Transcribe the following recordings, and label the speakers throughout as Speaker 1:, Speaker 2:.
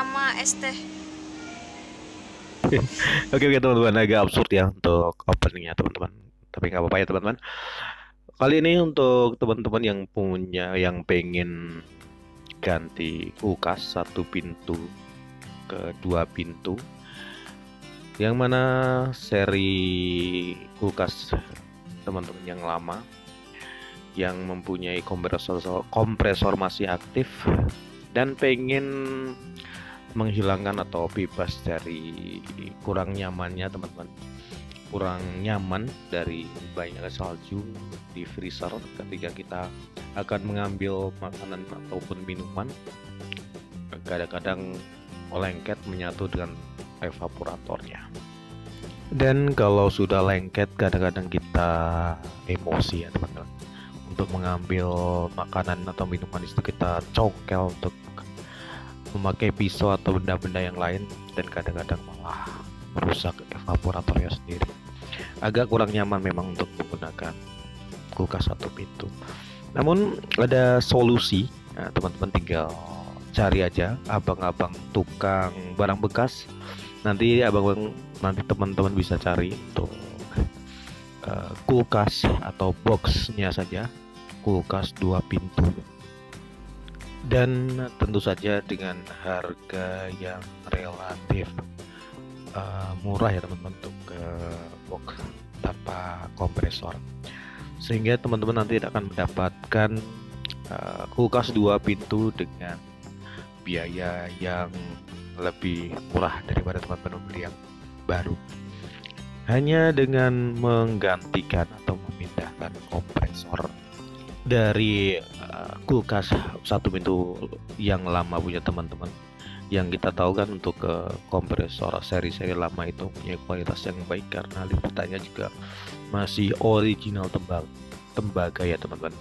Speaker 1: sama es teh.
Speaker 2: Oke oke teman-teman, agak absurd ya untuk openingnya teman-teman. Tapi nggak apa-apa ya teman-teman. Kali ini untuk teman-teman yang pengen ganti kulkas satu pintu ke dua pintu, yang mana seri kulkas teman-teman yang lama yang mempunyai kompresor masih aktif dan pengen menghilangkan atau bebas dari kurang nyamannya teman-teman, kurang nyaman dari banyaknya salju di freezer ketika kita akan mengambil makanan ataupun minuman, kadang-kadang lengket menyatu dengan evaporatornya. Dan kalau sudah lengket, kadang-kadang kita emosi ya teman-teman, untuk mengambil makanan atau minuman itu kita congkel untuk memakai pisau atau benda-benda yang lain, dan kadang-kadang malah merusak evaporatornya sendiri. Agak kurang nyaman memang untuk menggunakan kulkas satu pintu. Namun ada solusi. Nah, teman-teman tinggal cari aja abang-abang tukang barang bekas. Nanti teman-teman bisa cari untuk kulkas atau boxnya saja, kulkas dua pintu, dan tentu saja dengan harga yang relatif murah ya teman-teman untuk box tanpa kompresor, sehingga teman-teman nanti akan mendapatkan kulkas dua pintu dengan biaya yang lebih murah daripada teman-teman beli yang baru, hanya dengan menggantikan atau memindahkan kompresor dari kulkas satu pintu yang lama punya teman-teman. Yang kita tahu kan untuk kompresor seri-seri lama itu punya kualitas yang baik karena liputannya juga masih original tembaga ya teman-teman.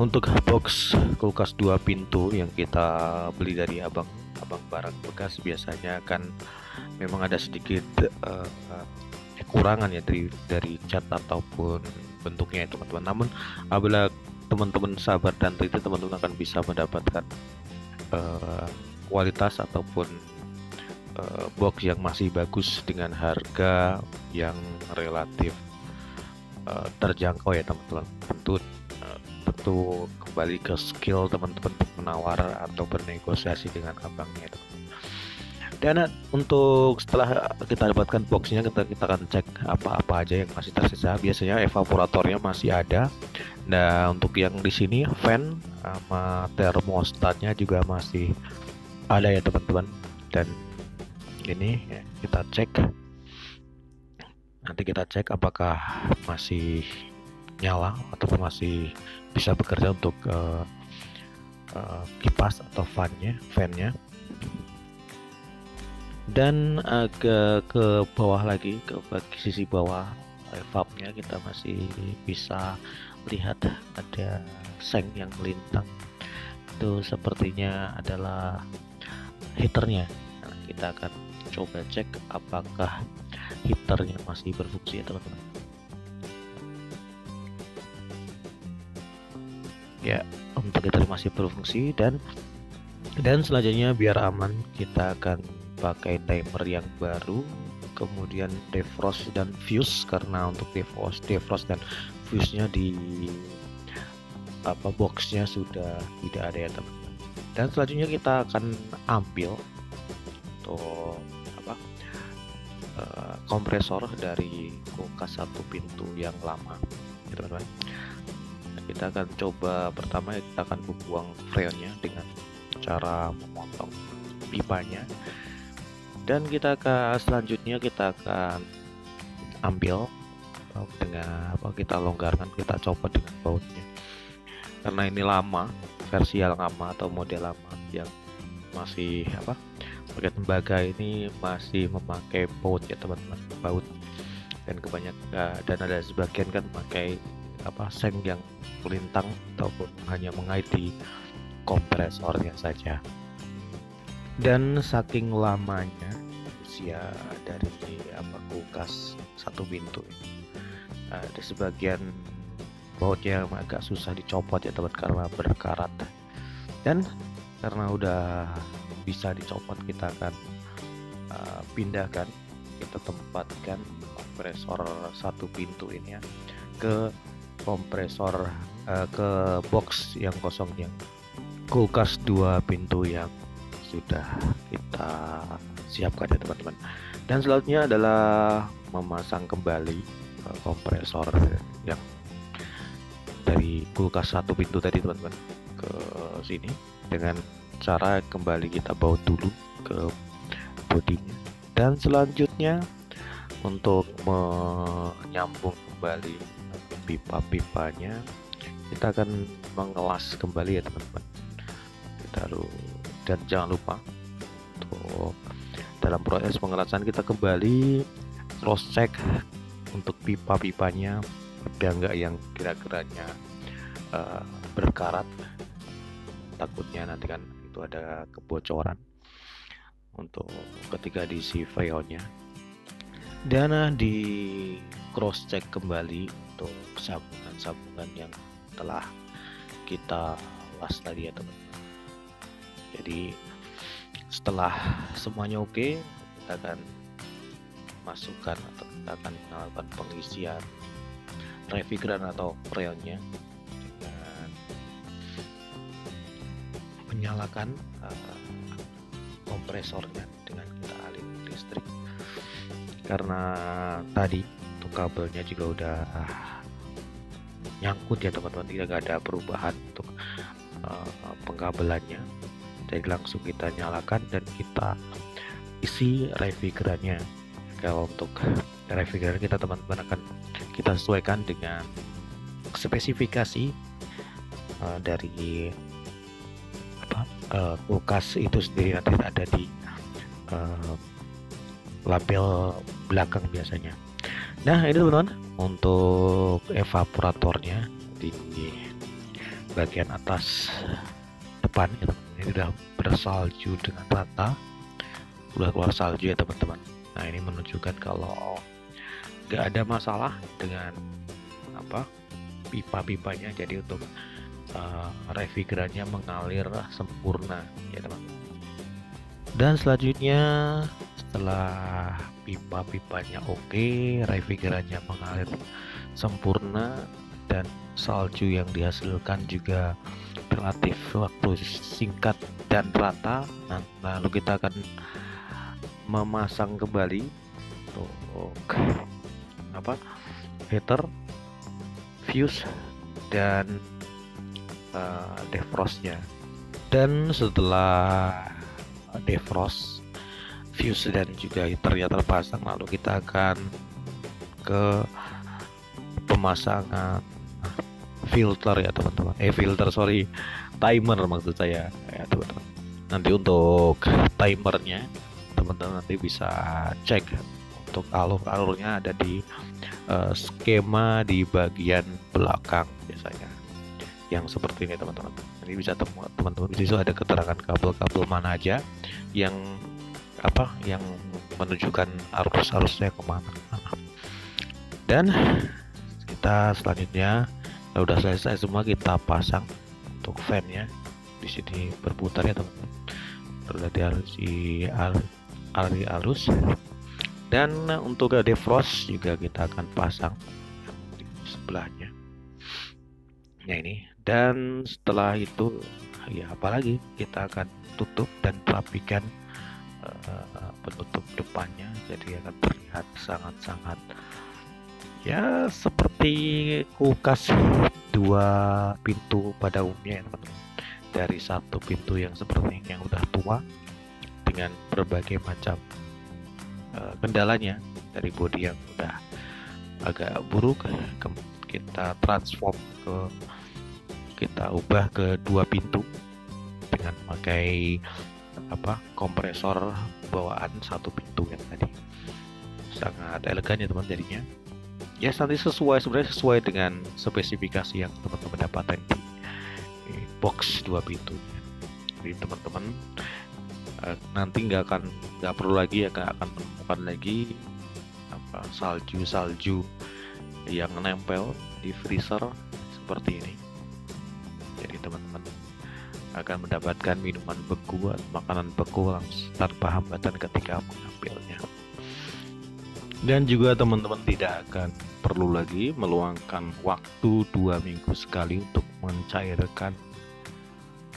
Speaker 2: Untuk box kulkas dua pintu yang kita beli dari abang barang bekas, biasanya kan memang ada sedikit kekurangan ya dari cat ataupun bentuknya ya teman-teman. Namun apabila teman-teman sabar dan teliti, teman-teman akan bisa mendapatkan kualitas ataupun box yang masih bagus dengan harga yang relatif terjangkau ya teman-teman. Tentu kembali ke skill teman-teman menawar atau bernegosiasi dengan abangnya itu. Dan untuk setelah kita dapatkan boxnya, kita akan cek apa-apa aja yang masih tersisa. Biasanya evaporatornya masih ada. Nah, untuk yang di sini fan sama termostatnya juga masih ada ya teman-teman. Dan ini ya, kita cek. Nanti kita cek apakah masih nyala atau masih bisa bekerja untuk kipas atau fan-nya. Dan agak ke bawah lagi, ke sisi bawah valve-nya, kita masih bisa lihat ada seng yang melintang. Itu sepertinya adalah heaternya. Nah, kita akan coba cek apakah heaternya masih berfungsi ya teman-teman. Ya, untuk heater masih berfungsi, dan selanjutnya biar aman kita akan pakai timer yang baru, kemudian defrost dan fuse, karena untuk defrost dan fuse-nya di boxnya sudah tidak ada ya teman-teman. Dan selanjutnya kita akan ambil untuk kompresor dari kulkas satu pintu yang lama ya teman-teman. Kita akan coba, pertama kita akan membuang freonnya dengan cara memotong pipanya, dan selanjutnya kita akan ambil dengan kita longgarkan, kita copot dengan bautnya, karena ini lama, versi yang lama atau model lama yang masih pakai tembaga ini masih memakai baut ya teman-teman, baut, dan dan ada sebagian kan pakai seng yang melintang ataupun hanya mengait di kompresornya saja. Dan saking lamanya usia dari kulkas satu pintu ini, ada sebagian bautnya agak susah dicopot ya teman, karena berkarat. Dan karena udah bisa dicopot, kita akan pindahkan, kita tempatkan kompresor satu pintu ini ya ke kompresor ke box yang kosong, yang kulkas dua pintu yang sudah kita siapkan ya teman-teman. Dan selanjutnya adalah memasang kembali kompresor yang dari kulkas satu pintu tadi teman-teman ke sini, dengan cara kembali kita baut dulu ke bodinya. Dan selanjutnya untuk menyambung kembali pipa-pipanya, kita akan mengelas kembali ya teman-teman. Dan jangan lupa untuk dalam proses pengelasan kita kembali cross check untuk pipa-pipanya ada enggak yang kira-kiranya berkarat, takutnya nanti kan itu ada kebocoran untuk ketika diisi freonnya. Dan di cross check kembali untuk sambungan-sambungan yang telah kita las tadi ya teman-teman. Jadi setelah semuanya oke, kita akan masukkan atau kita akan melakukan pengisian refrigeran atau freonnya dengan menyalakan kompresornya dengan kita alih listrik, karena tadi untuk kabelnya juga udah nyangkut ya teman-teman, tidak ada perubahan untuk pengkabelannya. Jadi langsung kita nyalakan dan kita isi refrigerannya. Kalau untuk refrigeran kita teman-teman akan kita sesuaikan dengan spesifikasi dari kulkas itu sendiri, nanti ada di label belakang biasanya. Nah ini teman-teman untuk evaporatornya di bagian atas depan ya teman-teman. Ini udah bersalju dengan rata, udah keluar salju ya teman-teman. Nah ini menunjukkan kalau nggak ada masalah dengan pipa-pipanya. Jadi untuk refrigerannya mengalir sempurna ya teman-teman. Dan selanjutnya setelah pipa-pipanya oke, refrigerannya mengalir sempurna dan salju yang dihasilkan juga relatif waktu singkat dan rata. Nah, lalu kita akan memasang kembali untuk heater, fuse dan defrostnya. Dan setelah defrost, fuse dan juga heaternya terpasang, lalu kita akan ke pemasangan filter ya teman-teman. Timer maksud saya ya teman-teman. Nanti untuk timernya teman-teman nanti bisa cek untuk alurnya ada di skema di bagian belakang biasanya yang seperti ini teman-teman. Ini bisa teman-teman di situ ada keterangan kabel-kabel mana aja yang yang menunjukkan arusnya kemana. Dan kita selanjutnya udah selesai semua, kita pasang untuk fan-nya di sini berputar ya teman-teman. Berarti harus arus. Dan untuk defrost juga kita akan pasang di sebelahnya. Ya ini. Dan setelah itu ya apalagi kita akan tutup dan rapikan penutup depannya, jadi akan terlihat sangat-sangat ya seperti kulkas dua pintu pada umumnya ya teman-teman. Dari satu pintu yang seperti yang udah tua dengan berbagai macam kendalanya, dari bodi yang udah agak buruk kita transform kita ubah ke dua pintu dengan memakai kompresor bawaan satu pintu yang tadi. Sangat elegan ya teman jadinya. Ya nanti sebenarnya sesuai dengan spesifikasi yang teman-teman dapatkan di box dua pintu. Jadi teman-teman nanti nggak perlu lagi nggak akan menemukan lagi salju yang nempel di freezer seperti ini. Jadi teman-teman akan mendapatkan minuman beku atau makanan beku tanpa hambatan ketika mengambilnya. Dan juga teman-teman tidak akan perlu lagi meluangkan waktu 2 minggu sekali untuk mencairkan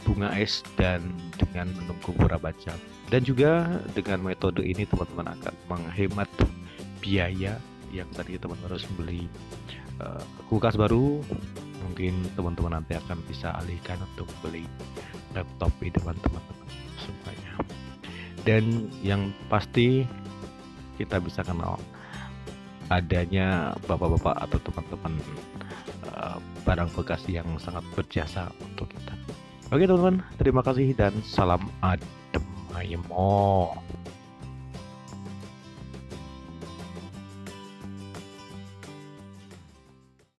Speaker 2: bunga es dan dengan menunggu beberapa jam. Dan juga dengan metode ini teman-teman akan menghemat biaya yang tadi teman-teman harus membeli kulkas baru. Mungkin teman-teman nanti akan bisa alihkan untuk beli laptop ini teman-teman semuanya. Dan yang pasti kita bisa kenal adanya bapak-bapak atau teman-teman barang bekas yang sangat berjasa untuk kita. Oke teman-teman, terima kasih dan salam adem ayem.